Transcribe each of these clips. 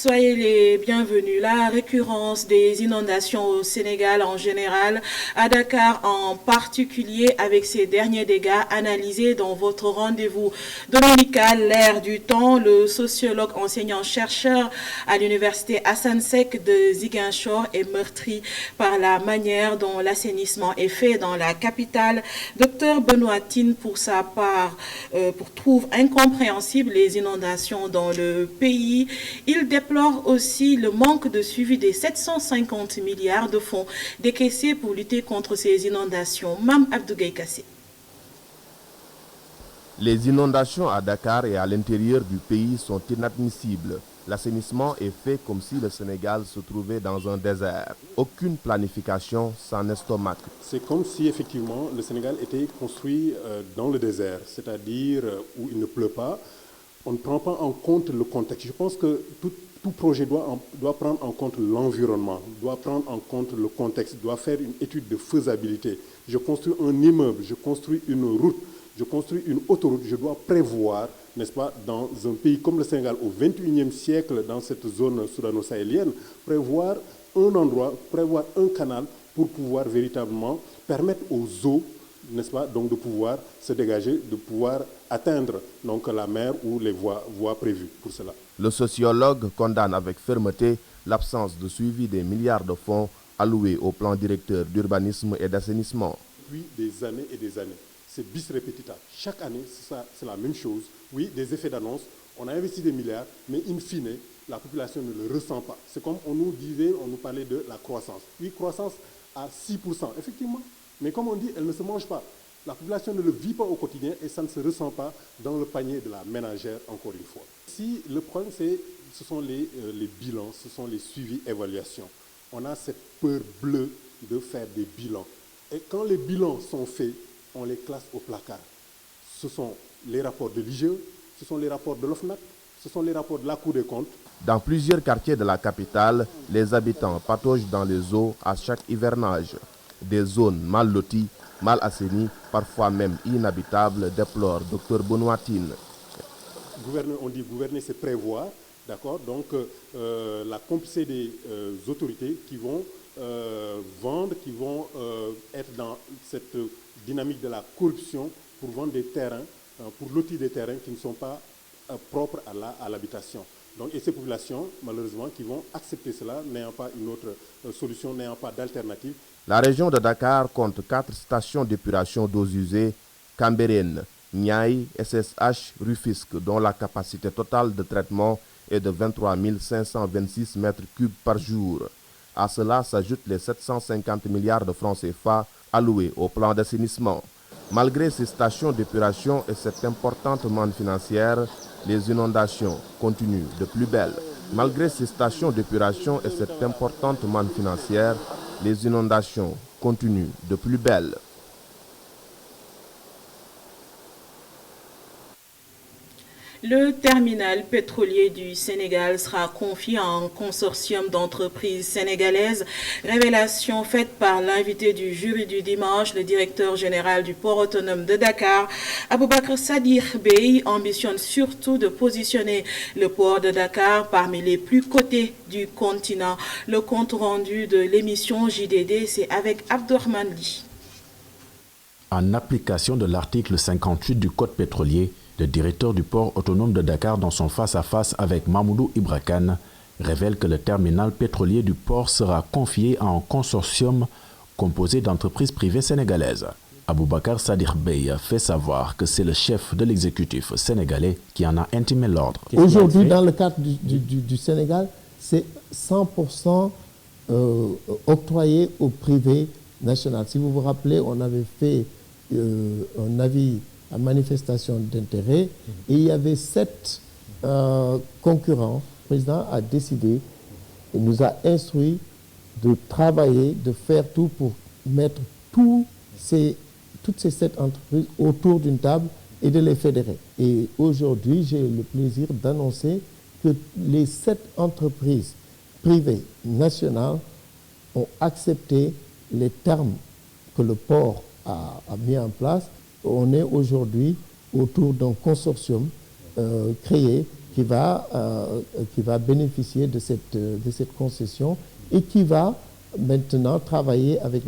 Soyez les bienvenus. La récurrence des inondations au Sénégal en général, à Dakar en particulier, avec ces derniers dégâts analysés dans votre rendez-vous dominical L'air du temps, le sociologue enseignant-chercheur à l'université Hassan Sek de Ziguinchor est meurtri par la manière dont l'assainissement est fait dans la capitale. Dr Benoît Tine, pour sa part, trouve incompréhensible les inondations dans le pays. Il déplore aussi le manque de suivi des 750 milliards de fonds décaissés pour lutter contre ces inondations. Mam Abdougaï Kassé. Les inondations à Dakar et à l'intérieur du pays sont inadmissibles. L'assainissement est fait comme si le Sénégal se trouvait dans un désert. Aucune planification sans estomac. C'est comme si effectivement le Sénégal était construit dans le désert, c'est-à-dire où il ne pleut pas. On ne prend pas en compte le contexte. Je pense que tout projet doit prendre en compte l'environnement, doit prendre en compte le contexte, doit faire une étude de faisabilité. Je construis un immeuble, je construis une route, je construis une autoroute, je dois prévoir, n'est-ce pas, dans un pays comme le Sénégal, au XXIe siècle, dans cette zone soudano-sahélienne, prévoir un endroit, prévoir un canal pour pouvoir véritablement permettre aux eaux, n'est-ce pas, donc de pouvoir se dégager, de pouvoir atteindre donc la mer ou les voies prévues pour cela. Le sociologue condamne avec fermeté l'absence de suivi des milliards de fonds alloués au plan directeur d'urbanisme et d'assainissement. Depuis des années et des années, c'est bis repetita. Chaque année, c'est la même chose. Oui, des effets d'annonce, on a investi des milliards, mais in fine, la population ne le ressent pas. C'est comme on nous parlait de la croissance. Oui, croissance à 6%, effectivement. Mais comme on dit, elle ne se mange pas. La population ne le vit pas au quotidien et ça ne se ressent pas dans le panier de la ménagère, encore une fois. Si le problème, ce sont les bilans, ce sont les suivis, évaluations. On a cette peur bleue de faire des bilans. Et quand les bilans sont faits, on les classe au placard. Ce sont les rapports de l'IGE, ce sont les rapports de l'OFNAC, ce sont les rapports de la Cour des comptes. Dans plusieurs quartiers de la capitale, les habitants pataugent dans les eaux à chaque hivernage. Des zones mal loties, mal assainies, parfois même inhabitables, déplore Dr Benoît Tine. On dit gouverner, c'est prévoir, d'accord. Donc la complicité des autorités qui vont vendre, qui vont être dans cette dynamique de la corruption pour vendre des terrains, pour lotir des terrains qui ne sont pas propres à l'habitation. Donc, et ces populations, malheureusement, qui vont accepter cela, n'ayant pas une autre solution, n'ayant pas d'alternative. La région de Dakar compte 4 stations d'épuration d'eaux usées, Cambérène, Niaï, SSH, Rufisque, dont la capacité totale de traitement est de 23 526 mètres cubes par jour. À cela s'ajoutent les 750 milliards de francs CFA alloués au plan d'assainissement. Malgré ces stations d'épuration et cette importante manne financière, les inondations continuent de plus belle. Malgré ces stations d'épuration et cette importante manne financière, les inondations continuent de plus belle. Le terminal pétrolier du Sénégal sera confié à un consortium d'entreprises sénégalaises. Révélation faite par l'invité du jury du dimanche, le directeur général du port autonome de Dakar. Aboubakr Sadir Bey ambitionne surtout de positionner le port de Dakar parmi les plus cotés du continent. Le compte rendu de l'émission JDD, c'est avec Abdourahmane Li. En application de l'article 58 du Code pétrolier, le directeur du port autonome de Dakar, dans son face-à-face avec Mamoudou Ibra Kane, révèle que le terminal pétrolier du port sera confié à un consortium composé d'entreprises privées sénégalaises. Aboubakar Sadir Bey fait savoir que c'est le chef de l'exécutif sénégalais qui en a intimé l'ordre. Aujourd'hui, dans le cadre du Sénégal, c'est 100% octroyé au privé national. Si vous vous rappelez, on avait fait un avis à manifestation d'intérêt et il y avait 7 concurrents. Le président a décidé, il nous a instruit de travailler, de faire tout pour mettre toutes ces 7 entreprises autour d'une table et de les fédérer. Et aujourd'hui, j'ai le plaisir d'annoncer que les 7 entreprises privées nationales ont accepté les termes que le port a mis en place. On est aujourd'hui autour d'un consortium créé qui va bénéficier de cette concession et qui va maintenant travailler avec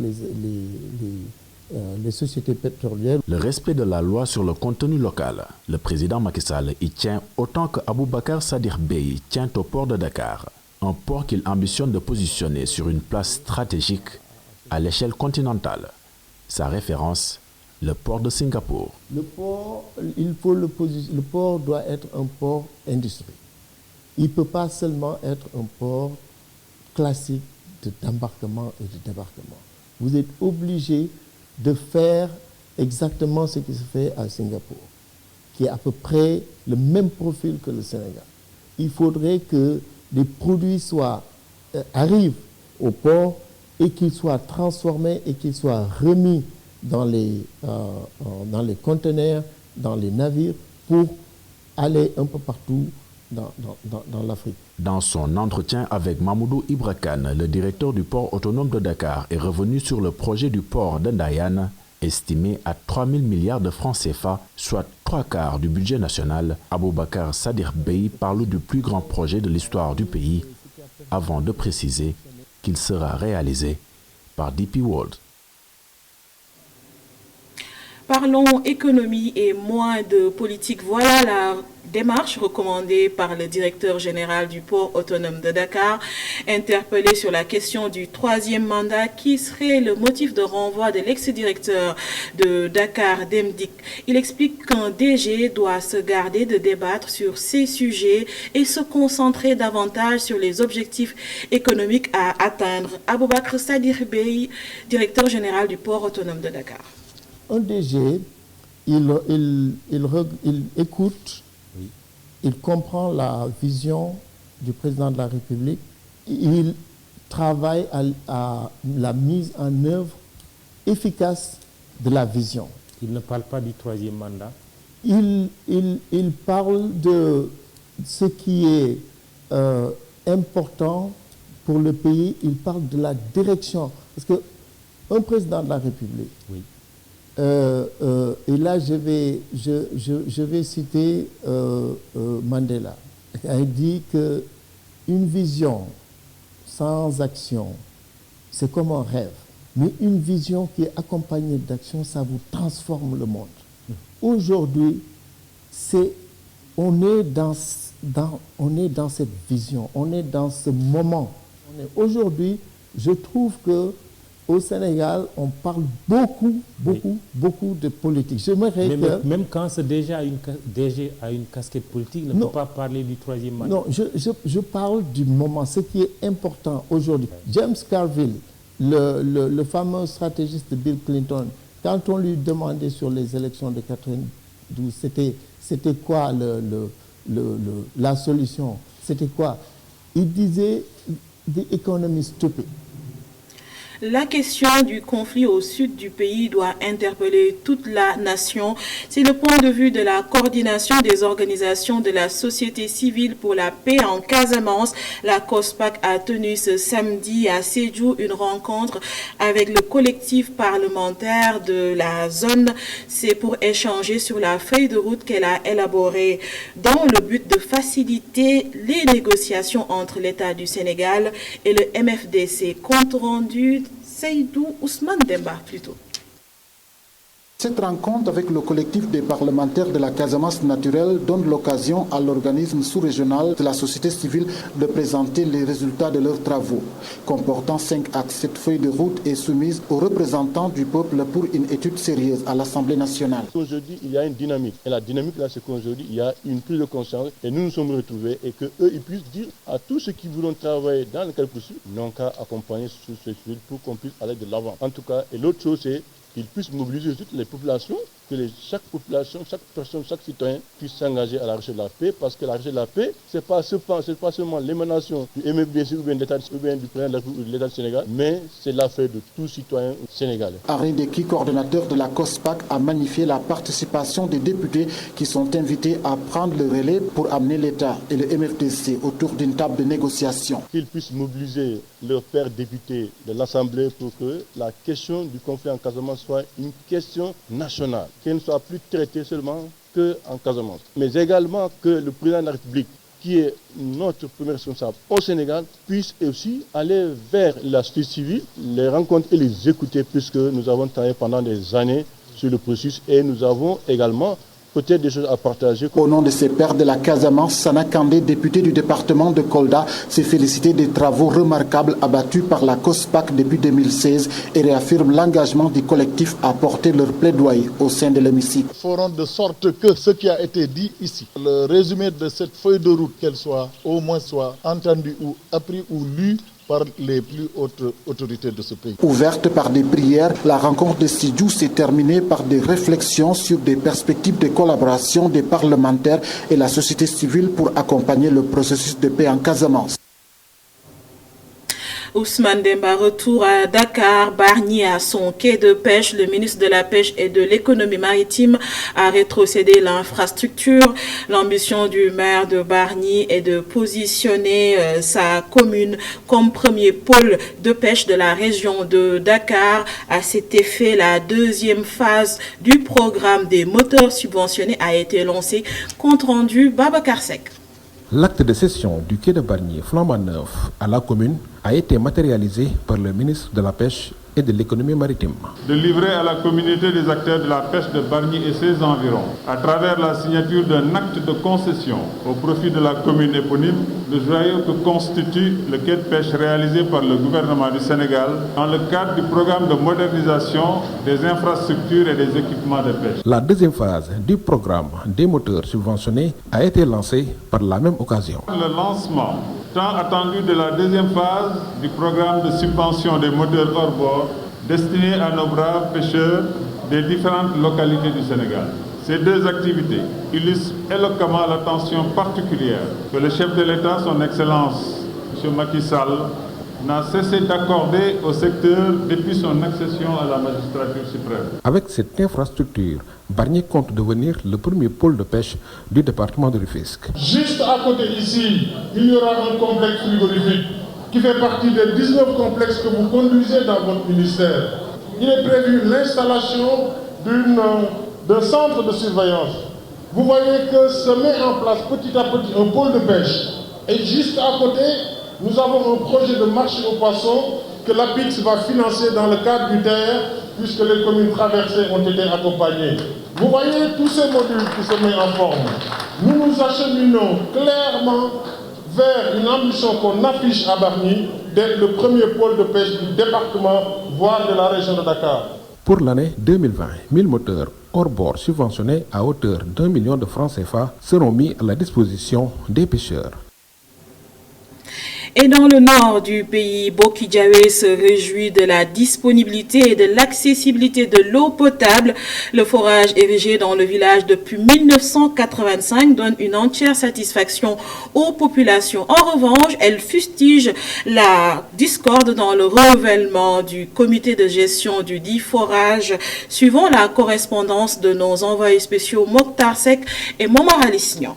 les sociétés pétrolières. Le respect de la loi sur le contenu local. Le président Macky Sall y tient autant que Aboubacar Sadikh Bèye tient au port de Dakar. Un port qu'il ambitionne de positionner sur une place stratégique à l'échelle continentale. Sa référence, le port de Singapour. Le port doit être un port industrie. Il ne peut pas seulement être un port classique d'embarquement et de débarquement. Vous êtes obligé de faire exactement ce qui se fait à Singapour, qui est à peu près le même profil que le Sénégal. Il faudrait que les produits arrivent au port et qu'ils soient transformés et qu'ils soient remis dans les conteneurs, dans les navires, pour aller un peu partout dans l'Afrique. Dans son entretien avec Mamoudou Ibra Kane, le directeur du port autonome de Dakar est revenu sur le projet du port d'Ndayane, estimé à 3 000 milliards de francs CFA, soit 3/4 du budget national. Aboubacar Sadikh Bèye parle du plus grand projet de l'histoire du pays, avant de préciser qu'il sera réalisé par DP World. Parlons économie et moins de politique. Voilà la démarche recommandée par le directeur général du port autonome de Dakar, interpellé sur la question du 3e mandat qui serait le motif de renvoi de l'ex-directeur de Dakar, Demdik. Il explique qu'un DG doit se garder de débattre sur ces sujets et se concentrer davantage sur les objectifs économiques à atteindre. Aboubacar Sadikh Bèye, directeur général du port autonome de Dakar. Un DG, il écoute, oui, il comprend la vision du président de la République, il travaille à la mise en œuvre efficace de la vision. Il ne parle pas du 3e mandat. Il parle de ce qui est important pour le pays, il parle de la direction. Parce qu'un président de la République, oui, et là, je vais citer Mandela. Il a dit qu'une vision sans action, c'est comme un rêve. Mais une vision qui est accompagnée d'action, ça vous transforme le monde. Aujourd'hui, on est dans cette vision, on est dans ce moment. Aujourd'hui, je trouve que au Sénégal, on parle beaucoup de politique. J'aimerais que... Même quand ce DG a une casquette politique, ne peut pas parler du 3e mandat. Non, je parle du moment, ce qui est important aujourd'hui. James Carville, le fameux stratégiste de Bill Clinton, quand on lui demandait sur les élections de 92, c'était quoi la solution? C'était quoi? Il disait « the economy is stupid ». La question du conflit au sud du pays doit interpeller toute la nation. C'est le point de vue de la coordination des organisations de la société civile pour la paix en Casamance. La COSPAC a tenu ce samedi à Sédhiou une rencontre avec le collectif parlementaire de la zone. C'est pour échanger sur la feuille de route qu'elle a élaborée dans le but de faciliter les négociations entre l'État du Sénégal et le MFDC. Compte rendu Seydou Ousmane Demba plutôt. Cette rencontre avec le collectif des parlementaires de la Casamance naturelle donne l'occasion à l'organisme sous-régional de la société civile de présenter les résultats de leurs travaux. Comportant 5 axes, cette feuille de route est soumise aux représentants du peuple pour une étude sérieuse à l'Assemblée nationale. Aujourd'hui, il y a une dynamique. Et la dynamique, là, c'est qu'aujourd'hui, il y a une prise de conscience et nous nous sommes retrouvés et qu'eux, ils puissent dire à tous ceux qui voudront travailler dans le cadre poursuivi, n'ont qu'à accompagner ce sujet pour qu'on puisse aller de l'avant. En tout cas, et l'autre chose, c'est qu'ils puissent mobiliser toutes les populations, que chaque population, chaque personne, chaque citoyen puisse s'engager à la recherche de la paix, parce que la recherche de la paix, ce n'est pas seulement l'émanation du MFDC ou bien du président de la République ou de l'État du Sénégal, mais c'est l'affaire de tout citoyen sénégalais. Henri Deki, coordonnateur de la COSPAC, a magnifié la participation des députés qui sont invités à prendre le relais pour amener l'État et le MFDC autour d'une table de négociation. Qu'ils puissent mobiliser leurs pairs députés de l'Assemblée pour que la question du conflit en Casamance soit une question nationale, qu'elle ne soit plus traitée seulement qu'en Casamance, mais également que le président de la République qui est notre premier responsable au Sénégal, puisse aussi aller vers la société civile, les rencontrer et les écouter, puisque nous avons travaillé pendant des années sur le processus et nous avons également peut-être des choses à partager. Au nom de ses pairs de la Casamance, Sana Kandé, député du département de Kolda, s'est félicité des travaux remarquables abattus par la COSPAC depuis 2016 et réaffirme l'engagement du collectif à porter leur plaidoyer au sein de l'hémicycle. Ferons de sorte que ce qui a été dit ici, le résumé de cette feuille de route, qu'elle soit au moins soit entendue ou appris ou lue par les plus hautes autorités de ce pays. Ouverte par des prières, la rencontre de Sédhiou s'est terminée par des réflexions sur des perspectives de collaboration des parlementaires et la société civile pour accompagner le processus de paix en Casamance. Ousmane Demba, retour à Dakar, Bargny à son quai de pêche. Le ministre de la Pêche et de l'Économie maritime a rétrocédé l'infrastructure. L'ambition du maire de Bargny est de positionner sa commune comme premier pôle de pêche de la région de Dakar. À cet effet, la deuxième phase du programme des moteurs subventionnés a été lancée. Compte rendu, Babacar Seck. L'acte de cession du quai de Bargny flambant neuf à la commune a été matérialisé par le ministre de la Pêche et de l'Économie maritime. De livrer à la communauté des acteurs de la pêche de Bargny et ses environs, à travers la signature d'un acte de concession au profit de la commune éponyme, le joyau que constitue le quai de pêche réalisé par le gouvernement du Sénégal dans le cadre du programme de modernisation des infrastructures et des équipements de pêche. La deuxième phase du programme des moteurs subventionnés a été lancée par la même occasion. Le lancement tant attendu de la deuxième phase du programme de subvention des moteurs hors bord destiné à nos braves pêcheurs des différentes localités du Sénégal. Ces deux activités illustrent éloquemment l'attention particulière que le chef de l'État, son Excellence, M. Macky Sall, n'a cessé d'accorder au secteur depuis son accession à la magistrature suprême. Avec cette infrastructure, Bargny compte devenir le premier pôle de pêche du département de Rufisque. Juste à côté ici, il y aura un complexe frigorifique qui fait partie des 19 complexes que vous conduisez dans votre ministère. Il est prévu l'installation d'un centre de surveillance. Vous voyez que se met en place petit à petit un pôle de pêche. Et juste à côté, nous avons un projet de marché aux poissons que l'APIX va financer dans le cadre du TER, puisque les communes traversées ont été accompagnées. Vous voyez tous ces modules qui se mettent en forme. Nous nous acheminons clairement vers une ambition qu'on affiche à Bargny d'être le premier pôle de pêche du département, voire de la région de Dakar. Pour l'année 2020, 1000 moteurs hors bord subventionnés à hauteur d'1 million de francs CFA seront mis à la disposition des pêcheurs. Et dans le nord du pays, Bokidjawe se réjouit de la disponibilité et de l'accessibilité de l'eau potable. Le forage érigé dans le village depuis 1985 donne une entière satisfaction aux populations. En revanche, elle fustige la discorde dans le renouvellement du comité de gestion du dit forage, suivant la correspondance de nos envoyés spéciaux Mokhtar Seck et Momar Alissignan.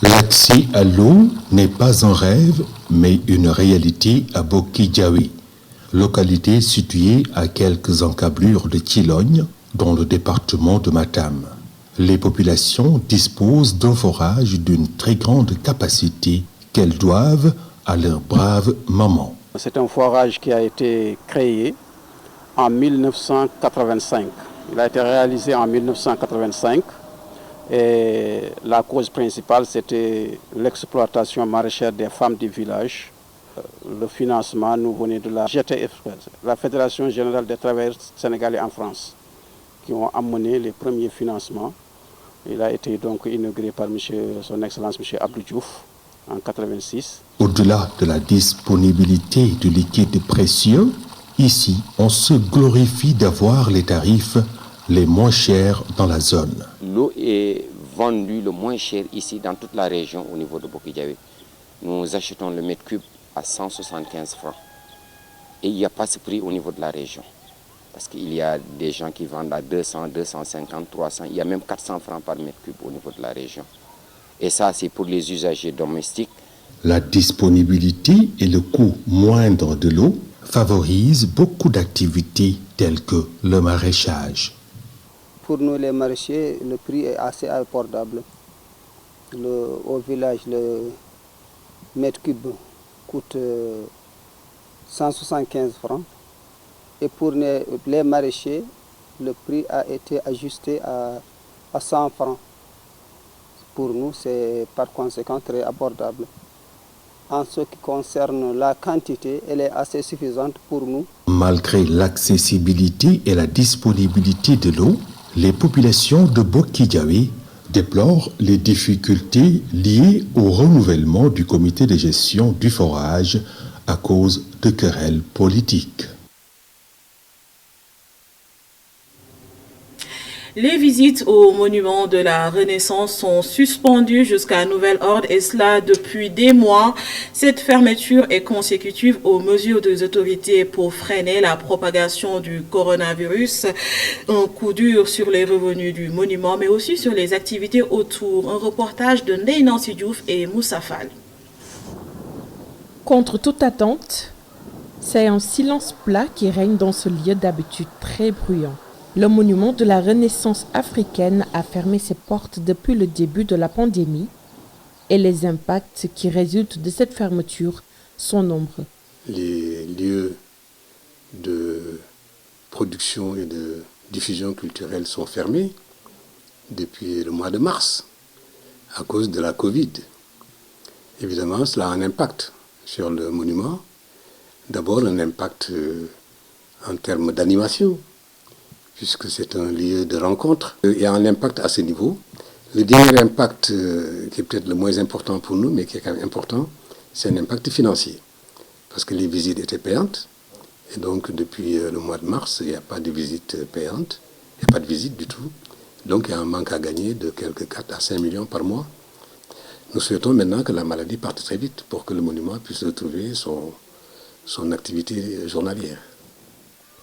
L'accès à l'eau n'est pas un rêve, mais une réalité à Bokidjawe, localité située à quelques encablures de Thilogne, dans le département de Matam. Les populations disposent d'un forage d'une très grande capacité qu'elles doivent à leur brave maman. C'est un forage qui a été créé en 1985. Il a été réalisé en 1985. Et la cause principale, c'était l'exploitation maraîchère des femmes du village. Le financement nous venait de la GTF, la Fédération Générale des Travailleurs Sénégalais en France, qui ont amené les premiers financements. Il a été donc inauguré par son Excellence M. Abdou Diouf en 1986. Au-delà de la disponibilité du liquide précieux, ici, on se glorifie d'avoir les tarifs les moins chers dans la zone. L'eau est vendue le moins cher ici dans toute la région au niveau de Bokidjawe. Nous achetons le mètre cube à 175 francs. Et il n'y a pas ce prix au niveau de la région. Parce qu'il y a des gens qui vendent à 200, 250, 300, il y a même 400 francs par mètre cube au niveau de la région. Et ça, c'est pour les usagers domestiques. La disponibilité et le coût moindre de l'eau favorisent beaucoup d'activités telles que le maraîchage. Pour nous les maraîchers, le prix est assez abordable. au village, le mètre cube coûte 175 francs. Et pour les maraîchers, le prix a été ajusté à 100 francs. Pour nous, c'est par conséquent très abordable. En ce qui concerne la quantité, elle est assez suffisante pour nous. Malgré l'accessibilité et la disponibilité de l'eau, les populations de Bokidjawi déplorent les difficultés liées au renouvellement du comité de gestion du forage à cause de querelles politiques. Les visites aux monuments de la Renaissance sont suspendues jusqu'à nouvel ordre et cela depuis des mois. Cette fermeture est consécutive aux mesures des autorités pour freiner la propagation du coronavirus. Un coup dur sur les revenus du monument mais aussi sur les activités autour. Un reportage de Ndeye Nancy Diouf et Moussa Fall. Contre toute attente, c'est un silence plat qui règne dans ce lieu d'habitude très bruyant. Le monument de la Renaissance africaine a fermé ses portes depuis le début de la pandémie et les impacts qui résultent de cette fermeture sont nombreux. Les lieux de production et de diffusion culturelle sont fermés depuis le mois de mars à cause de la Covid. Évidemment, cela a un impact sur le monument. D'abord, un impact en termes d'animation, puisque c'est un lieu de rencontre. Il y a un impact à ce niveau. Le dernier impact, qui est peut-être le moins important pour nous, mais qui est quand même important, c'est un impact financier. Parce que les visites étaient payantes, et donc depuis le mois de mars, il n'y a pas de visites payantes, il n'y a pas de visite du tout. Donc il y a un manque à gagner de quelques 4 à 5 millions par mois. Nous souhaitons maintenant que la maladie parte très vite pour que le monument puisse retrouver son activité journalière.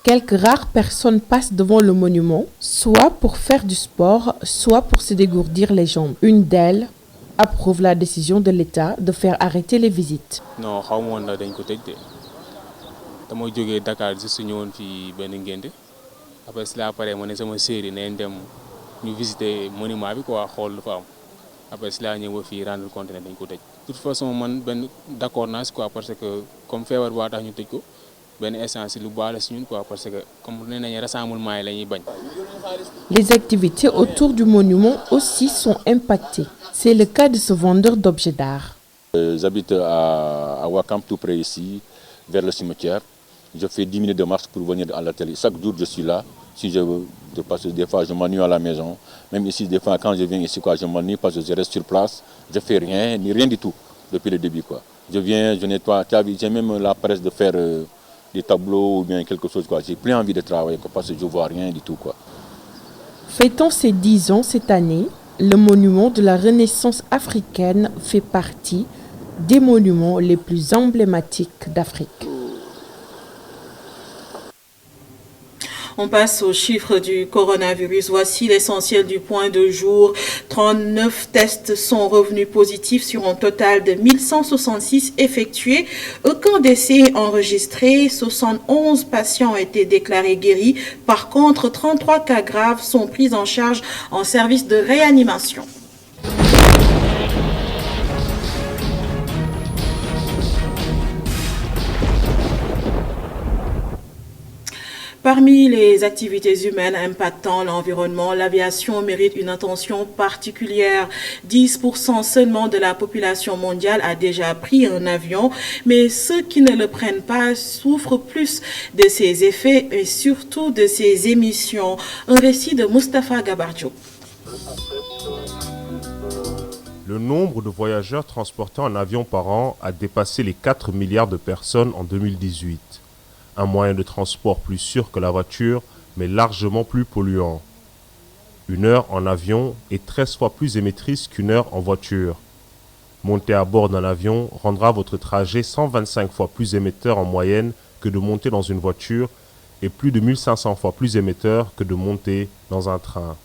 Quelques rares personnes passent devant le monument, soit pour faire du sport, soit pour se dégourdir les jambes. Une d'elles approuve la décision de l'État de faire arrêter les visites. Non, je ne sais pas si je suis Dakar, je suis venu après cela, je suis série, nous visiter le monument, après cela, nous suis rendre compte de la de toute façon, je suis d'accord parce que comme faire les activités autour du monument aussi sont impactées. C'est le cas de ce vendeur d'objets d'art. J'habite à Wakam, tout près ici, vers le cimetière. Je fais 10 minutes de marche pour venir à l'atelier. Chaque jour, je suis là. Si je veux, parce que des fois, je m'ennuie à la maison. Même ici, des fois, quand je viens ici, je m'ennuie parce que je reste sur place. Je ne fais rien, ni rien du tout depuis le début. Je viens, je nettoie. J'ai même la presse de faire des tableaux ou bien quelque chose. J'ai plus envie de travailler parce que je ne vois rien du tout. Fêtant ses 10 ans cette année, le monument de la Renaissance africaine fait partie des monuments les plus emblématiques d'Afrique. On passe aux chiffres du coronavirus. Voici l'essentiel du point de jour. 39 tests sont revenus positifs sur un total de 1166 effectués. Aucun décès enregistré. 71 patients ont été déclarés guéris. Par contre, 33 cas graves sont pris en charge en service de réanimation. Parmi les activités humaines impactant l'environnement, l'aviation mérite une attention particulière. 10% seulement de la population mondiale a déjà pris un avion, mais ceux qui ne le prennent pas souffrent plus de ses effets et surtout de ses émissions. Un récit de Mustapha Gabarjo. Le nombre de voyageurs transportés en avion par an a dépassé les 4 milliards de personnes en 2018. Un moyen de transport plus sûr que la voiture, mais largement plus polluant. Une heure en avion est 13 fois plus émettrice qu'une heure en voiture. Monter à bord d'un avion rendra votre trajet 125 fois plus émetteur en moyenne que de monter dans une voiture et plus de 1500 fois plus émetteur que de monter dans un train.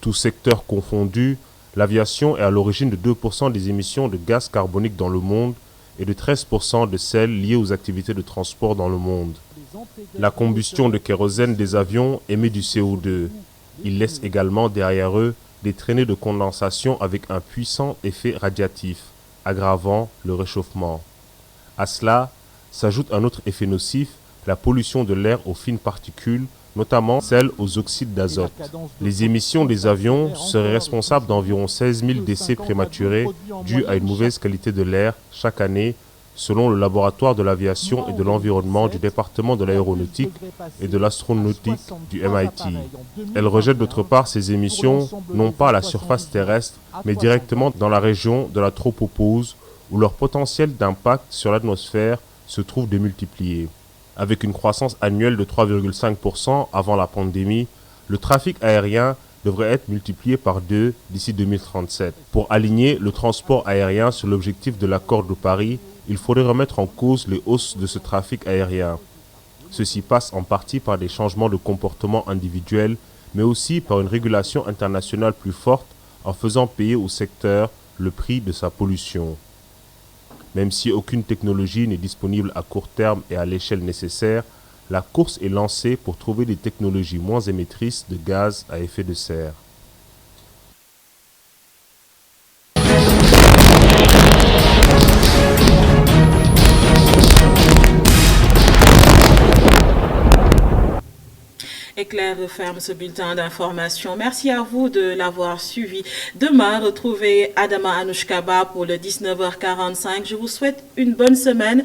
Tous secteurs confondus, l'aviation est à l'origine de 2% des émissions de gaz carbonique dans le monde et de 13% de celles liées aux activités de transport dans le monde. La combustion de kérosène des avions émet du CO2. Ils laissent également derrière eux des traînées de condensation avec un puissant effet radiatif, aggravant le réchauffement. À cela s'ajoute un autre effet nocif, la pollution de l'air aux fines particules, notamment celles aux oxydes d'azote. Les émissions des avions seraient responsables d'environ 16 000 décès prématurés dus à une mauvaise qualité de l'air chaque année, selon le laboratoire de l'aviation et de l'environnement du département de l'aéronautique et de l'astronautique du MIT. Elle rejette d'autre part ces émissions non pas à la surface terrestre, mais directement dans la région de la tropopause, où leur potentiel d'impact sur l'atmosphère se trouve démultiplié. Avec une croissance annuelle de 3,5% avant la pandémie, le trafic aérien devrait être multiplié par 2 d'ici 2037. Pour aligner le transport aérien sur l'objectif de l'accord de Paris, il faudrait remettre en cause les hausses de ce trafic aérien. Ceci passe en partie par des changements de comportement individuels, mais aussi par une régulation internationale plus forte en faisant payer au secteur le prix de sa pollution. Même si aucune technologie n'est disponible à court terme et à l'échelle nécessaire, la course est lancée pour trouver des technologies moins émettrices de gaz à effet de serre. Éclair referme ce bulletin d'information. Merci à vous de l'avoir suivi. Demain, retrouvez Adama Anouchkaba pour le 19h45. Je vous souhaite une bonne semaine.